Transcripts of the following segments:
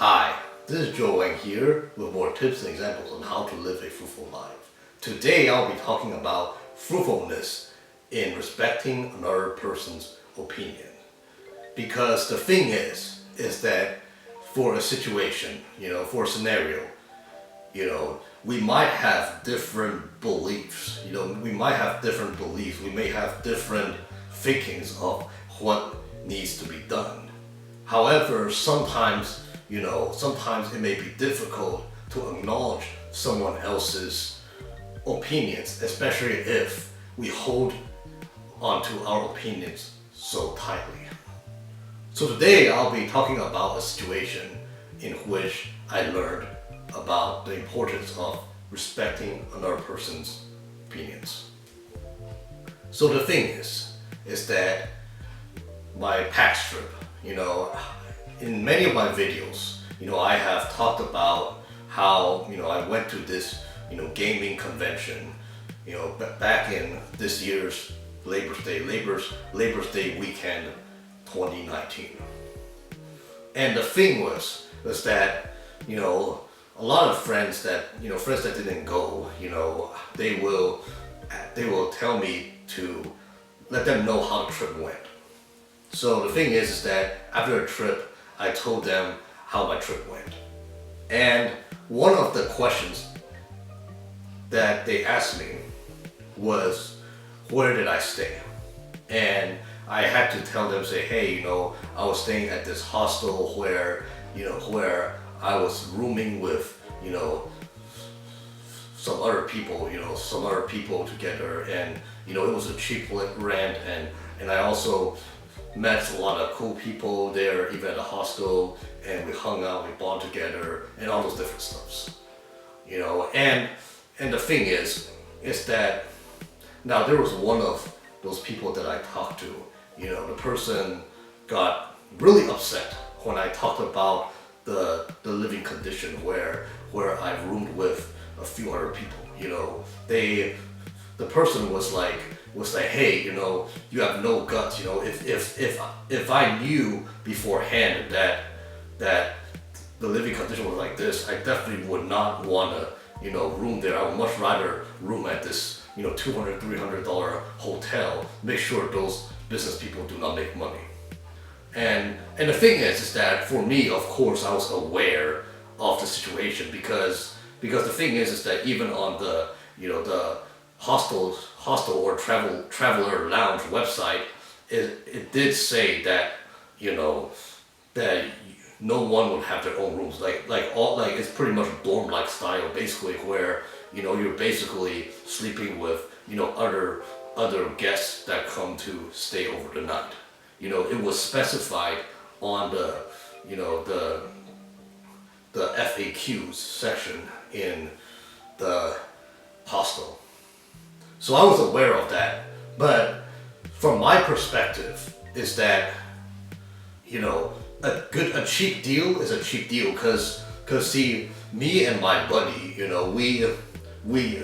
Hi, this is Joe Wang here with more tips and examples on how to live a fruitful life. Today I'll be talking about fruitfulness in respecting another person's opinion. Because the thing is that for a situation, for a scenario, we might have different beliefs, we may have different thinkings of what needs to be done. However, sometimes it may be difficult to acknowledge someone else's opinions, especially if we hold onto our opinions so tightly. So today I'll be talking about a situation in which I learned about the importance of respecting another person's opinions. So the thing is that my PAX trip, in many of my videos, I have talked about how, I went to this, gaming convention, back in this year's Labor Day weekend 2019. And the thing was that, a lot of friends that didn't go, they will tell me to let them know how the trip went. So the thing is that after a trip, I told them how my trip went. And one of the questions that they asked me was, where did I stay? And I had to tell them, say, hey, I was staying at this hostel where I was rooming with, some other people together, and it was a cheap rent, and I also met a lot of cool people there, even at the hostel, and we hung out, we bonded together, and all those different stuffs, and the thing is that now there was one of those people that I talked to, the person got really upset when I talked about the living condition where I roomed with a few other people. The person was like, hey, you have no guts. If I knew beforehand that the living condition was like this, I definitely would not want to room there. I would much rather room at this $200, $300 hotel. Make sure those business people do not make money. And the thing is that for me, of course, I was aware of the situation because the thing is that even on the the hostel or traveler lounge website, it did say that that no one would have their own rooms, like it's pretty much dorm-like style, basically, where you're basically sleeping with other guests that come to stay over the night. It was specified on the FAQs section in the hostel. So I was aware of that, but from my perspective is that a cheap deal is a cheap deal, because see, me and my buddy, we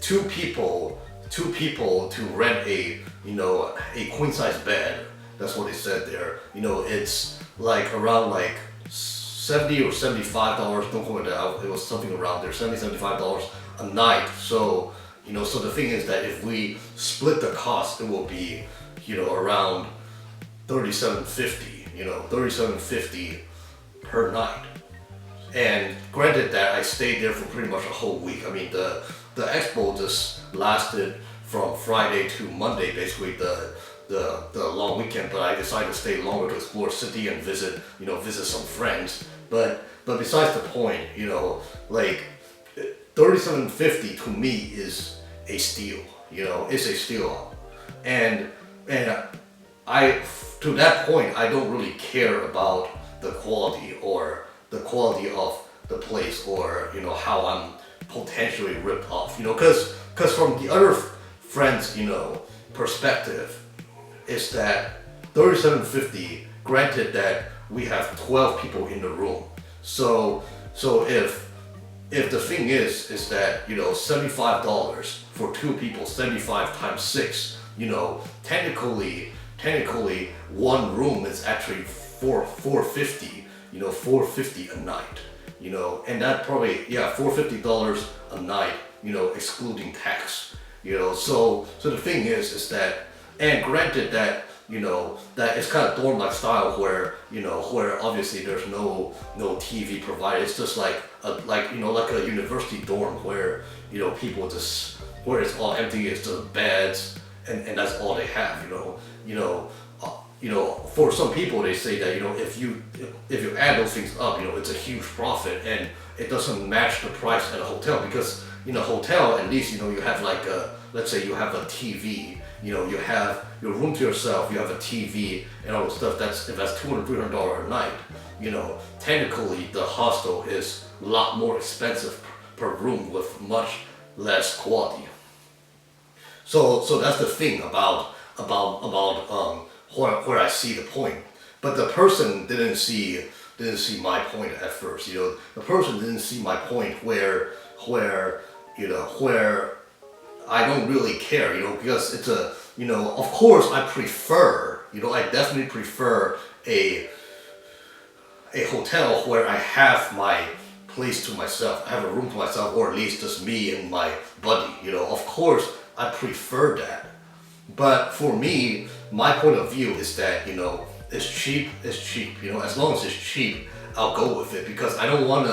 two people to rent a queen size bed. That's what they said there. It's like around like $70 or $75. Don't quote that. It was something around there, $75 a night. So so the thing is that if we split the cost, it will be around $37.50. $37.50 per night. And granted that I stayed there for pretty much a whole week. I mean, the expo just lasted from Friday to Monday, basically the long weekend, but I decided to stay longer to explore city and visit some friends. But besides the point, like $37.50 to me is a steal. It's a steal. And I, to that point, I don't really care about the quality of the place, or how I'm potentially ripped off. Because from the other friends perspective is that $37.50, granted that we have 12 people in the room. So if the thing is that $75 for two people, 75 times 6, technically one room is actually $450 $450 a night, and that probably, yeah, $450 a night, excluding tax, so the thing is that, and granted that, that it's kind of dorm-like style where, where obviously there's no TV provided. It's just like like a university dorm where, people just, where it's all empty, it's just beds, and that's all they have, for some people they say that, if you add those things up, it's a huge profit, and it doesn't match the price at a hotel, because in a hotel at least, you have like let's say you have a TV, you have your room to yourself, you have a TV and all the stuff. If that's $200-$300 a night, technically the hostel is a lot more expensive per room with much less quality. So that's the thing about where I see the point. But the person didn't see my point at first. The person didn't see my point where I don't really care, because it's of course I prefer, I definitely prefer a hotel where I have my place to myself, I have a room to myself, or at least just me and my buddy, of course I prefer that. But for me, my point of view is that, it's cheap, as long as it's cheap, I'll go with it, because I don't want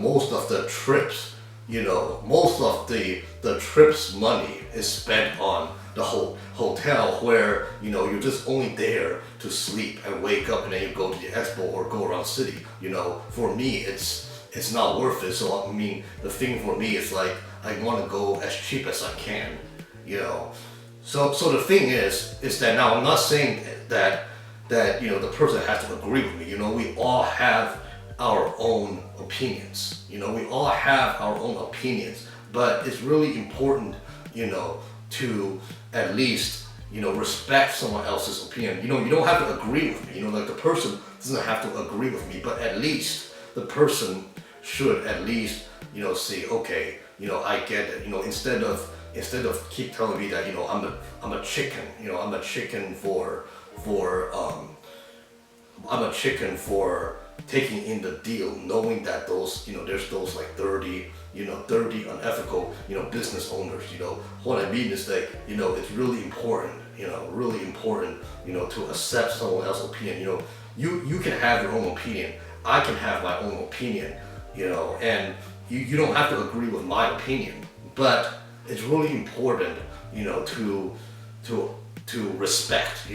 most of the trips, most of the trip's money is spent on the whole hotel where, you're just only there to sleep and wake up and then you go to the expo or go around city. For me, it's not worth it. So I mean, the thing for me is like, I want to go as cheap as I can, So the thing is that now I'm not saying that the person has to agree with me. We all have our own opinions. We all have our own opinions, but it's really important, to at least, respect someone else's opinion. You don't have to agree with me. Like the person doesn't have to agree with me, but at least the person should at least, say, okay, I get it. Instead of keep telling me that, I'm a chicken. I'm a chicken for taking in the deal, knowing that those, there's those like dirty unethical, business owners. What I mean is that, it's really important, to accept someone else's opinion. You can have your own opinion, I can have my own opinion, and you don't have to agree with my opinion, but it's really important, to respect,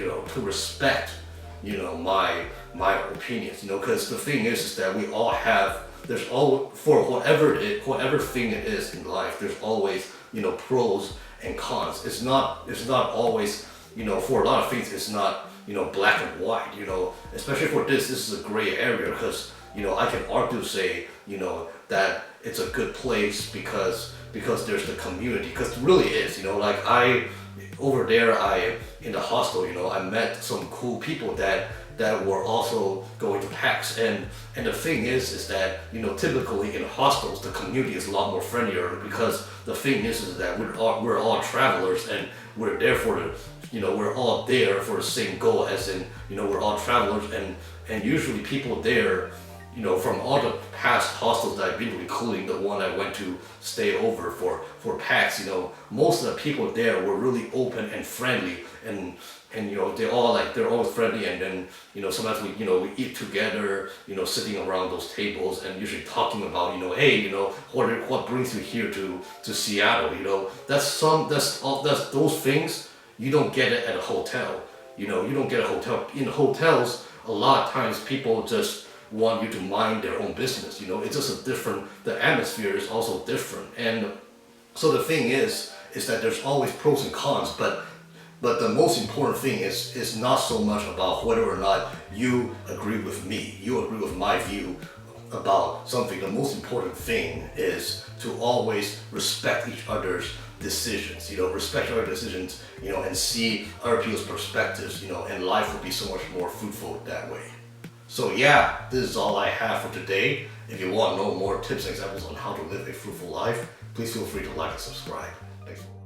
my opinions, because the thing is that we all have, there's all, for whatever thing it is in life, there's always, pros and cons. It's not always, for a lot of things, it's not, black and white, especially for this is a gray area, because, I can argue, say, that it's a good place because there's the community, because it really is, like over there, in the hostel, I met some cool people that were also going to PAX, and the thing is that, typically in hostels, the community is a lot more friendlier, because the thing is that we're all travelers, and we're there we're all there for the same goal, as in, we're all travelers, and usually people there, from all the past hostels that I've been to, including the one I went to stay over for PAX, most of the people there were really open and friendly, and they're always friendly, and then, sometimes we eat together, sitting around those tables and usually talking about, hey, what brings you here to Seattle, that's those things, you don't get it at a hotel, you don't get a hotel. In hotels, a lot of times people just want you to mind their own business, it's just the atmosphere is also different, and so the thing is that there's always pros and cons, but the most important thing is not so much about whether or not you agree with me, you agree with my view about something. The most important thing is to always respect each other's decisions, respect other decisions, and see other people's perspectives, and life will be so much more fruitful that way. So yeah, this is all I have for today. If you want to know more tips and examples on how to live a fruitful life, please feel free to like and subscribe. Thanks for watching.